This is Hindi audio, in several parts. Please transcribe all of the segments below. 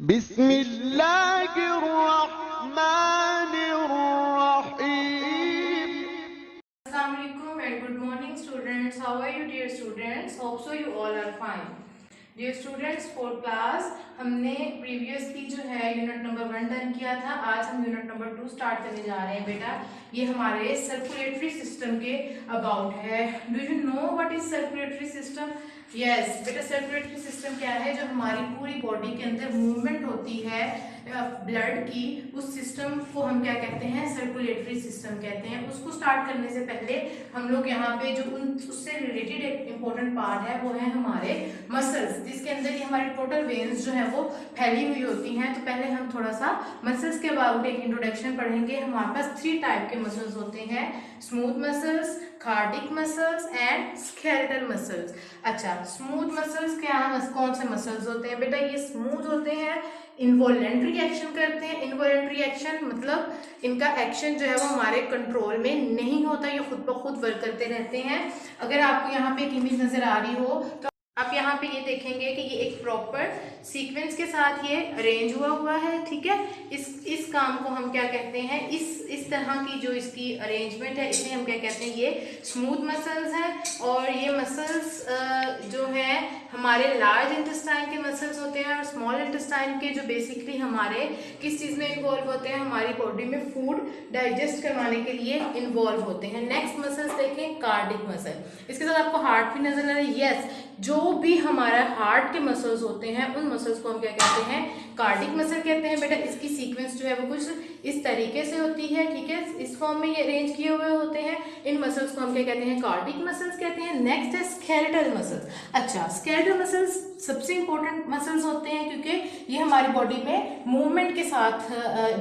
बिस्मिल्लाहिर्रहमानिर्रहीम। Assalamualaikum and good morning students. How are you dear students? Hope so you all are fine. Dear students, for class हमने प्रीवियसली जो है यूनिट नंबर 1 डन किया था। आज हम यूनिट नंबर 2 स्टार्ट करने जा रहे हैं बेटा। ये हमारे सर्कुलेटरी सिस्टम के अबाउट है। Do you know what is circulatory system? Yes बेटा, सर्कुलेटरी सिस्टम क्या है? जो हमारी पूरी बॉडी के अंदर मूवमेंट होती है ब्लड की, उस सिस्टम को हम क्या कहते हैं? सर्कुलेटरी सिस्टम कहते हैं। उसको स्टार्ट करने से पहले हम लोग यहाँ पे जो उससे रिलेटेड एक इम्पोर्टेंट पार्ट है वो है हमारे मसल्स, जिसके अंदर ये हमारी टोटल वेन्स जो है वो फैली हुई होती हैं। तो पहले हम थोड़ा सा मसल्स के अबाउट एक इंट्रोडक्शन पढ़ेंगे। हमारे पास 3 टाइप के मसल्स होते हैं, smooth muscles, cardiac muscles and skeletal muscles. अच्छा, स्मूथ मसल्स क्या है? कौन से मसल्स होते हैं बेटा? ये स्मूथ होते हैं, इनवॉलेंट्री एक्शन करते हैं। इनवॉलेंट्री एक्शन मतलब इनका एक्शन जो है वो हमारे कंट्रोल में नहीं होता, ये खुद ब खुद वर्क करते रहते हैं। अगर आपको यहाँ पे एक इमेज नजर आ रही हो तो आप यहाँ पे ये देखेंगे कि ये एक प्रॉपर सीक्वेंस के साथ ये अरेंज हुआ है, ठीक है। इस काम को हम क्या कहते हैं? इस तरह की जो इसकी अरेंजमेंट है इसे हम क्या कहते हैं? ये स्मूथ मसल्स हैं। और ये मसल्स जो हैं हमारे लार्ज इंटेस्टाइन के मसल्स होते हैं और स्मॉल इंटेस्टाइन के, जो बेसिकली हमारे किस चीज़ में इन्वॉल्व होते हैं? हमारी बॉडी में फूड डाइजेस्ट करवाने के लिए इन्वॉल्व होते हैं। नेक्स्ट मसल्स देखें, कार्डिक मसल। इसके साथ आपको हार्ट भी नजर आ रहा है। यस, जो भी हमारा हार्ट के मसल्स होते हैं उन मसल्स को हम क्या कहते हैं? कार्डिक मसल कहते हैं बेटा। इसकी सीक्वेंस जो है वो कुछ इस तरीके से होती है, ठीक है। इस फॉर्म में ये अरेंज किए हुए होते हैं। इन मसल्स को हम क्या कहते हैं? कार्डिक मसल्स कहते हैं। नेक्स्ट है स्केलेटल मसल्स। अच्छा, स्केलेटल मसल्स सबसे इंपॉर्टेंट मसल्स होते हैं क्योंकि ये हमारी बॉडी में मूवमेंट के साथ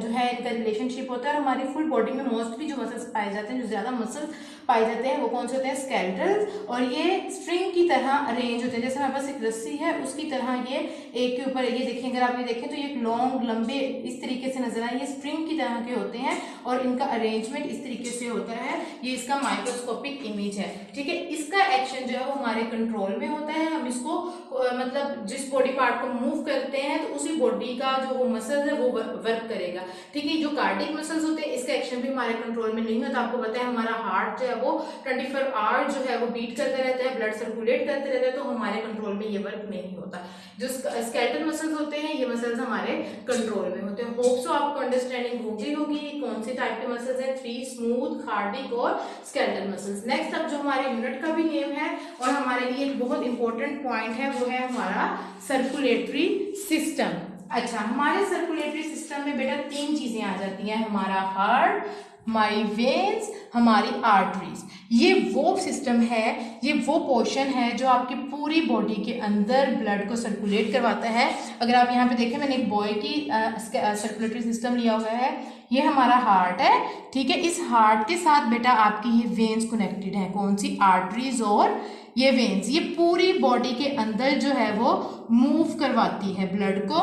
जो है इनका रिलेशनशिप होता है। हमारी फुल बॉडी में मोस्टली जो मसल्स पाए जाते हैं, जो ज्यादा मसल्स पाए जाते हैं, वो कौन से होते हैं? स्केलेटल। और ये स्ट्रिंग की तरह अरेंज होते हैं। जैसे हमारे पास एक रस्सी है, उसकी तरह ये एक के ऊपर, ये देखिए, अगर आप ये देखें तो ये लॉन्ग लंबे इस तरीके से नजर आए। ये स्ट्रिंग की तरह के होते हैं और इनका अरेंजमेंट इस तरीके से होता है। ये इसका माइक्रोस्कोपिक इमेज है, ठीक है। इसका एक्शन जो है वो हमारे कंट्रोल में होता है। हम इसको मतलब जिस बॉडी पार्ट को मूव करते हैं तो उसी बॉडी का जो वो मसल्स है वो वर्क करेगा, ठीक है। जो कार्डिक मसल्स होते हैं इसका एक्शन भी हमारे कंट्रोल में नहीं होता। आपको पता है हमारा हार्ट जो है वो 24 आवर जो है वो बीट करता रहता है, ब्लड सर्कुलेट करते रहता है, तो हमारे कंट्रोल में ये वर्क नहीं होता। जो स्केलेटल मसल्स होते हैं ये मसल्स हमारे कंट्रोल में होते हैं। होप सो आपको अंडरस्टैंडिंग हो गई होगी कौन से टाइप के मसल्स हैं। 3 स्मूथ, कार्डिक और स्केलेटल मसल्स। नेक्स्ट अब जो हमारे यूनिट का भी नेम है और हमारे लिए एक बहुत इंपॉर्टेंट पॉइंट है वो है हमारा सर्कुलेटरी सिस्टम। अच्छा, हमारे सर्कुलेटरी सिस्टम में बेटा 3 चीजें आ जाती हैं, हमारा हार्ट, हमारी वेन्स, हमारी आर्टरीज। ये वो सिस्टम है, ये वो पोर्शन है जो आपकी पूरी बॉडी के अंदर ब्लड को सर्कुलेट करवाता है। अगर आप यहाँ पे देखें, मैंने एक बॉय की सर्कुलेटरी सिस्टम लिया हुआ है। ये हमारा हार्ट है, ठीक है। इस हार्ट के साथ बेटा आपकी ये वेन्स कनेक्टेड है। कौन सी? आर्टरीज और ये वेन्स। ये पूरी बॉडी के अंदर जो है वो मूव करवाती है ब्लड को।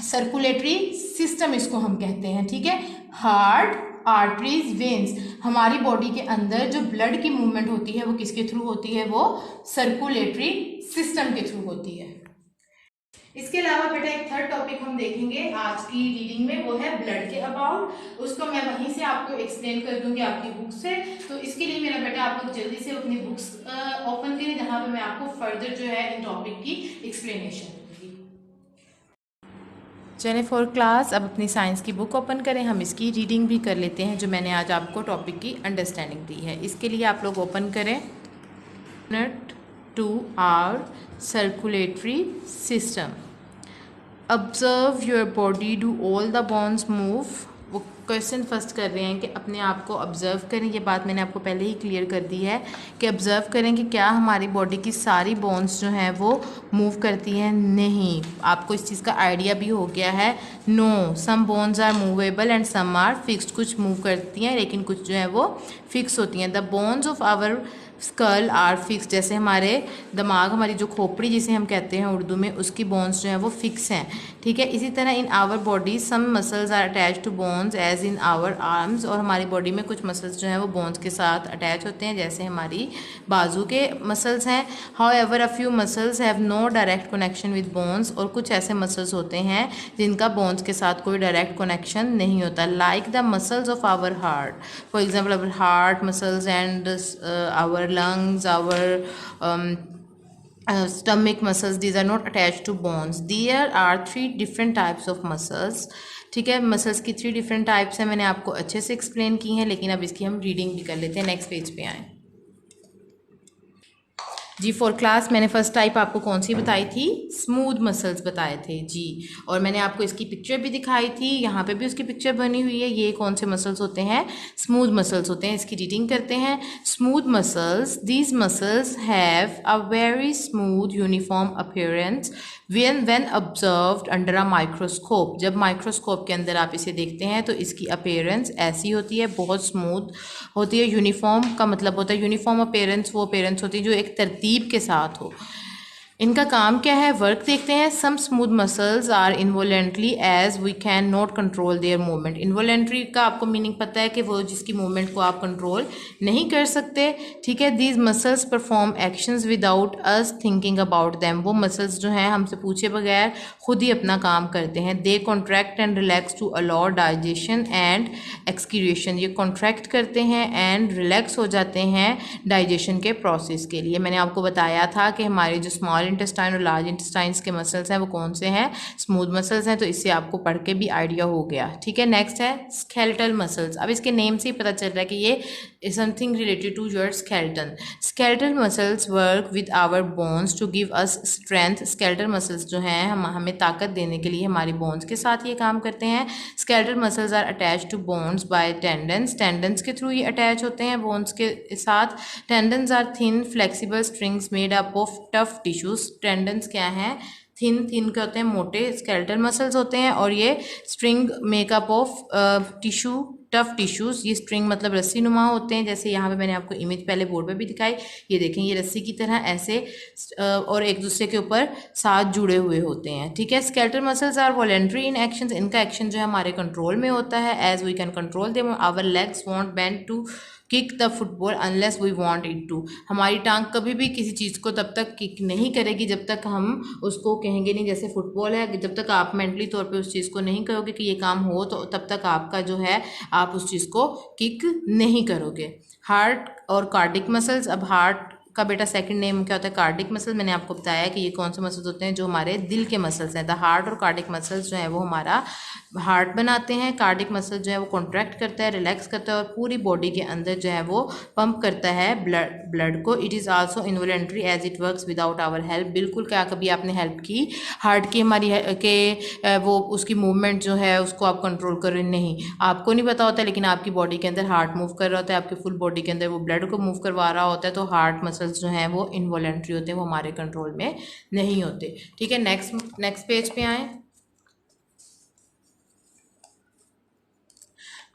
सर्कुलेटरी सिस्टम इसको हम कहते हैं, ठीक है। हार्ट, आर्टरीज, वेन्स, हमारी बॉडी के अंदर जो ब्लड की मूवमेंट होती है वो किसके थ्रू होती है? वो सर्कुलेटरी सिस्टम के थ्रू होती है। इसके अलावा बेटा एक थर्ड टॉपिक हम देखेंगे आज की रीडिंग में, वो है ब्लड के अबाउट। उसको मैं वहीं से आपको एक्सप्लेन कर दूंगी आपकी बुक से। तो इसके लिए मेरा बेटा आप लोग जल्दी से अपनी बुक्स ओपन करें, जहां पे मैं आपको फर्दर जो है इन टॉपिक की एक्सप्लेनेशन दूंगी। चलें फॉर क्लास अब अपनी साइंस की बुक ओपन करें। हम इसकी रीडिंग भी कर लेते हैं जो मैंने आज आपको टॉपिक की अंडरस्टैंडिंग दी है। इसके लिए आप लोग ओपन करें unit 2 our circulatory system. Observe your body, do all the bones move. वो क्वेश्चन फर्स्ट कर रहे हैं कि अपने आप को ऑब्जर्व करें। ये बात मैंने आपको पहले ही क्लियर कर दी है कि ऑब्जर्व करें कि क्या हमारी बॉडी की सारी बोन्स जो हैं वो मूव करती हैं। नहीं, आपको इस चीज़ का आइडिया भी हो गया है। No, some bones are movable and some are fixed. कुछ मूव करती हैं लेकिन कुछ जो है वो फिक्स होती हैं। The bones of our skull are fix, जैसे हमारे दिमाग, हमारी जो खोपड़ी जिसे हम कहते हैं उर्दू में, उसकी बोन्स जो है वो फिक्स हैं, ठीक है। इसी तरह in our body some muscles are attach to bones as in our arms, और हमारी बॉडी में कुछ मसल्स जो हैं वो बोन्स के साथ अटैच होते हैं, जैसे हमारी बाजू के मसल्स हैं। However a few muscles have no direct connection with bones, और कुछ ऐसे मसल्स होते हैं जिनका बोन्स के साथ कोई डायरेक्ट कनेक्शन नहीं होता, like the muscles of our heart, for example our heart muscles and our lungs, our stomach muscles, these are not attached to bones. There are 3 different types of muscles, ठीक है। मसल्स की 3 डिफरेंट टाइप्स हैं, मैंने आपको अच्छे से एक्सप्लेन की हैं, लेकिन अब इसकी हम रीडिंग भी कर लेते हैं। नेक्स्ट पेज पे आएँ जी। फॉर क्लास मैंने फर्स्ट टाइप आपको कौन सी बताई थी? स्मूथ मसल्स बताए थे जी, और मैंने आपको इसकी पिक्चर भी दिखाई थी, यहाँ पे भी उसकी पिक्चर बनी हुई है। ये कौन से मसल्स होते हैं? स्मूथ मसल्स होते हैं। इसकी रीडिंग करते हैं। Smooth muscles, these muscles have a very smooth uniform appearance when observed under a microscope। जब माइक्रोस्कोप के अंदर आप इसे देखते हैं तो इसकी अपीयरेंस ऐसी होती है, बहुत स्मूथ होती है। यूनिफॉर्म का मतलब होता है, यूनिफॉर्म अपीयरेंस वो अपीयरेंस होती है जो एक तरतीब के साथ हो। इनका काम क्या है? वर्क देखते हैं। Some smooth muscles are involuntary as we can not control their movement. Involuntary का आपको मीनिंग पता है कि वो जिसकी मूवमेंट को आप कंट्रोल नहीं कर सकते, ठीक है। These muscles perform actions without us thinking about them. वो मसल्स जो हैं हमसे पूछे बगैर खुद ही अपना काम करते हैं। They contract and relax to allow digestion and excretion. ये कॉन्ट्रैक्ट करते हैं एंड रिलैक्स हो जाते हैं डाइजेशन के प्रोसेस के लिए। मैंने आपको बताया था कि हमारे जो स्मॉल इंटेस्टाइन और लार्ज इंटेस्टाइन्स के मसल्स हैं वो कौन से हैं? स्मूथ मसल्स हैं। तो इससे आपको पढ़ के भी आइडिया हो गया, ठीक है। नेक्स्ट है स्केलेटल मसल्स। अब इसके नेम से ही पता चल रहा है कि ये something related to your skeleton. Skeletal muscles work with our bones to give us strength. Skeletal muscles जो हैं हमें ताकत देने के लिए हमारी बोन्स के साथ ये काम करते हैं। Skeletal muscles are attach to bones by tendons. Tendons के थ्रू ये अटैच होते हैं बोन्स के साथ। Tendons are thin flexible strings made up of tough tissues. Tendons क्या हैं? थिन के होते हैं, मोटे स्केलेटल मसल्स होते हैं, और ये string makeup of tissue, tough tissues. ये स्ट्रिंग मतलब रस्सी नुमा होते हैं, जैसे यहाँ पे मैंने आपको इमेज पहले बोर्ड पे भी दिखाई। ये देखें, ये रस्सी की तरह ऐसे और एक दूसरे के ऊपर साथ जुड़े हुए होते हैं, ठीक है। Skeletal muscles are voluntary in actions. इनका एक्शन जो है हमारे कंट्रोल में होता है। As we can control them. Our legs won't bend to kick the football unless we want it to. हमारी टांग कभी भी किसी चीज़ को तब तक किक नहीं करेगी जब तक हम उसको कहेंगे नहीं। जैसे फुटबॉल है, जब तक आप मेंटली तौर पे उस चीज़ को नहीं करोगे कि ये काम हो, तो तब तक आपका जो है आप उस चीज़ को किक नहीं करोगे। हार्ट और कार्डिक मसल्स। अब हार्ट का बेटा सेकंड नेम क्या होता है? Cardiac muscles. मैंने आपको बताया कि ये कौन से मसल्स होते हैं? जो हमारे दिल के मसल्स हैं। द हार्ट और कार्डिक मसल्स जो है वो हमारा हार्ट बनाते हैं। कार्डिक मसल जो है वो कॉन्ट्रैक्ट करता है, रिलैक्स करता है और पूरी बॉडी के अंदर जो है वो पंप करता है ब्लड को। It is also involuntary as it works without our help. बिल्कुल, क्या कभी आपने हेल्प की हार्ट की हमारी के वो उसकी मूवमेंट जो है उसको आप कंट्रोल कर रहे? नहीं, आपको नहीं पता होता, लेकिन आपकी बॉडी के अंदर हार्ट मूव कर रहा होता है, आपकी फुल बॉडी के अंदर वो ब्लड को मूव करवा रहा होता है। तो हार्ट मसल्स जो हैं वो इनवॉलेंट्री होते हैं, वो हमारे कंट्रोल में नहीं होते, ठीक है। नेक्स्ट पेज पे आएँ।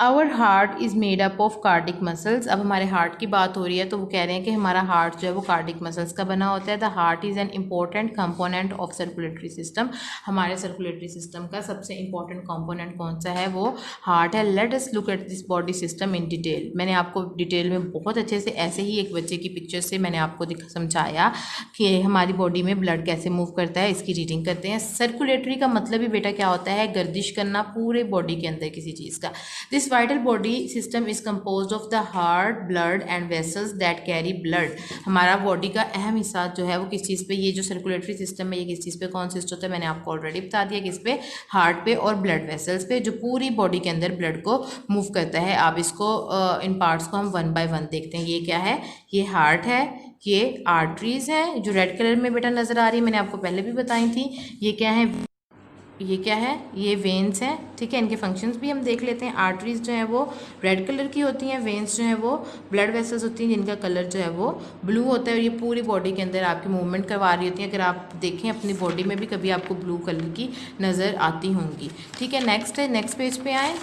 Our heart is made up of cardiac muscles. अब हमारे हार्ट की बात हो रही है तो वो कह रहे हैं कि हमारा हार्ट जो है वो कार्डिक मसल्स का बना होता है। The heart is an important component of circulatory system. हमारे सर्कुलेटरी सिस्टम का सबसे इंपॉर्टेंट कंपोनेंट कौन सा है? वो हार्ट है। Let us look at this body system in detail. मैंने आपको डिटेल में बहुत अच्छे से ऐसे ही एक बच्चे की पिक्चर से मैंने आपको समझाया कि हमारी बॉडी में ब्लड कैसे मूव करता है। इसकी रीडिंग करते हैं। सर्कुलेटरी का मतलब ही बेटा क्या होता है? गर्दिश करना पूरे बॉडी के अंदर किसी चीज़ का। This vital body system is composed of the heart, blood and vessels that carry blood। हमारा बॉडी का अहम हिस्सा जो है वो किस चीज़ पे? ये जो सर्कुलेटरी सिस्टम है ये किस चीज़ पे कॉन्सिस्ट होता है? मैंने आपको ऑलरेडी बता दिया, किस पे? हार्ट पे और ब्लड वेसल्स पे, जो पूरी बॉडी के अंदर ब्लड को मूव करता है। आप इसको इन पार्ट्स को हम 1 by 1 देखते हैं। ये क्या है? ये हार्ट है, ये आर्टरीज हैं जो रेड कलर में बेटा नज़र आ रही है, मैंने आपको पहले भी बताई थी। ये क्या है? ये क्या है? ये वेन्स हैं, ठीक है। इनके फंक्शंस भी हम देख लेते हैं। आर्टरीज जो है वो रेड कलर की होती हैं, वेन्स जो है वो ब्लड वेसल्स होती हैं जिनका कलर जो है वो ब्लू होता है, और ये पूरी बॉडी के अंदर आपकी मूवमेंट करवा रही होती हैं। अगर आप देखें अपनी बॉडी में भी कभी आपको ब्लू कलर की नज़र आती होंगी, ठीक है। नेक्स्ट पेज पे आए।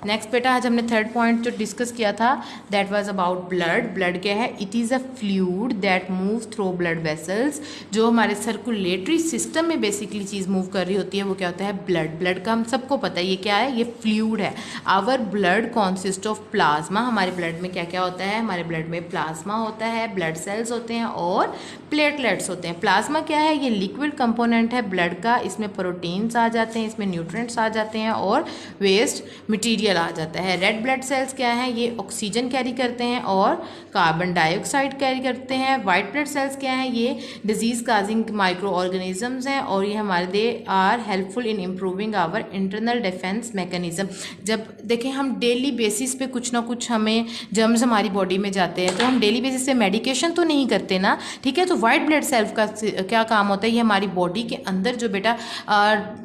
नेक्स्ट बेटा आज हमने थर्ड पॉइंट जो डिस्कस किया था that was about blood. Blood क्या है? It is a fluid that move through blood vessels. जो हमारे सर्कुलेटरी सिस्टम में बेसिकली चीज़ मूव कर रही होती है वो क्या होता है? ब्लड। ब्लड का हम सबको पता है ये क्या है? ये फ्लूइड है। Our blood consist of plasma. हमारे ब्लड में क्या क्या होता है? हमारे ब्लड में प्लाज्मा होता है, ब्लड सेल्स होते हैं और प्लेटलेट्स होते हैं। प्लाज्मा क्या है? ये लिक्विड कंपोनेंट है ब्लड का। इसमें प्रोटीन्स आ जाते हैं, इसमें न्यूट्रिएंट्स आ जाते हैं और वेस्ट मटीरियल आ जाता है। रेड ब्लड सेल्स क्या है? ये ऑक्सीजन कैरी करते हैं और कार्बन डाइऑक्साइड कैरी करते हैं। वाइट ब्लड सेल्स क्या है? ये डिजीज काजिंग माइक्रो ऑर्गेनिजम्स हैं और ये हमारे they are helpful in improving our internal defence mechanism. जब देखें हम डेली बेसिस पे कुछ ना कुछ हमें जर्म्स हमारी बॉडी में जाते हैं तो हम डेली बेसिस पे मेडिकेशन तो नहीं करते ना, ठीक है। तो वाइट ब्लड सेल्स का क्या काम होता है? ये हमारी बॉडी के अंदर जो बेटा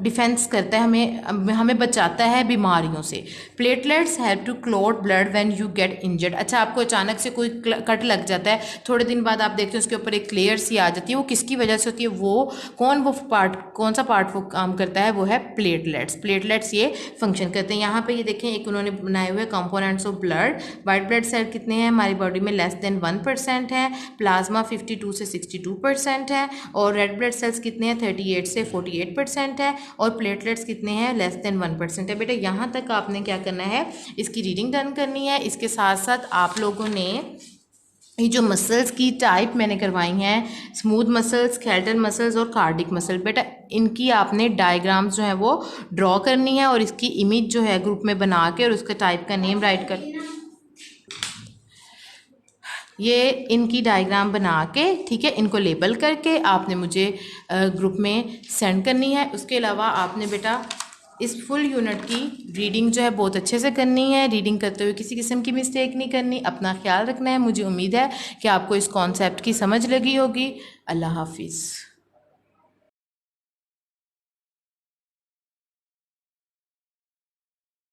डिफेंस करता है, हमें बचाता है बीमारियों से। Platelets help to clot blood when you get injured. अच्छा, आपको अचानक से कोई कट लग जाता है, थोड़े दिन बाद आप देखते हैं उसके ऊपर एक लेयर सी आ जाती है, वो किसकी वजह से होती है? कौन सा पार्ट वो काम करता है? वो है प्लेटलेट्स। प्लेटलेट्स ये फंक्शन करते हैं। यहाँ पे ये देखें एक उन्होंने बनाए हुए components of blood. White blood cell कितने हैं हमारी बॉडी में? लेस देन 1% है। प्लाज्मा 52 से 62% है और रेड ब्लड सेल्स कितने हैं? 38 से 48% है और प्लेटलेट्स कितने हैं? लेस देन 1% है। बेटा यहाँ तक आपने क्या करना है? इसकी रीडिंग डन करनी है। इसके साथ साथ आप लोगों ने ये जो मसल्स की टाइप मैंने करवाई हैं, स्मूथ मसल्स, स्केलेटल मसल्स और कार्डिक मसल, बेटा इनकी आपने डायग्राम्स जो है वो ड्रॉ करनी है और इसकी इमेज जो है ग्रुप में बना के और उसके टाइप का नेम राइट कर, ये इनकी डायग्राम बना के, ठीक है, इनको लेबल करके आपने मुझे ग्रुप में सेंड करनी है। उसके अलावा आपने बेटा इस फुल यूनिट की रीडिंग जो है बहुत अच्छे से करनी है। रीडिंग करते हुए किसी किस्म की मिस्टेक नहीं करनी। अपना ख्याल रखना है। मुझे उम्मीद है कि आपको इस कॉन्सेप्ट की समझ लगी होगी। अल्लाह हाफिज़।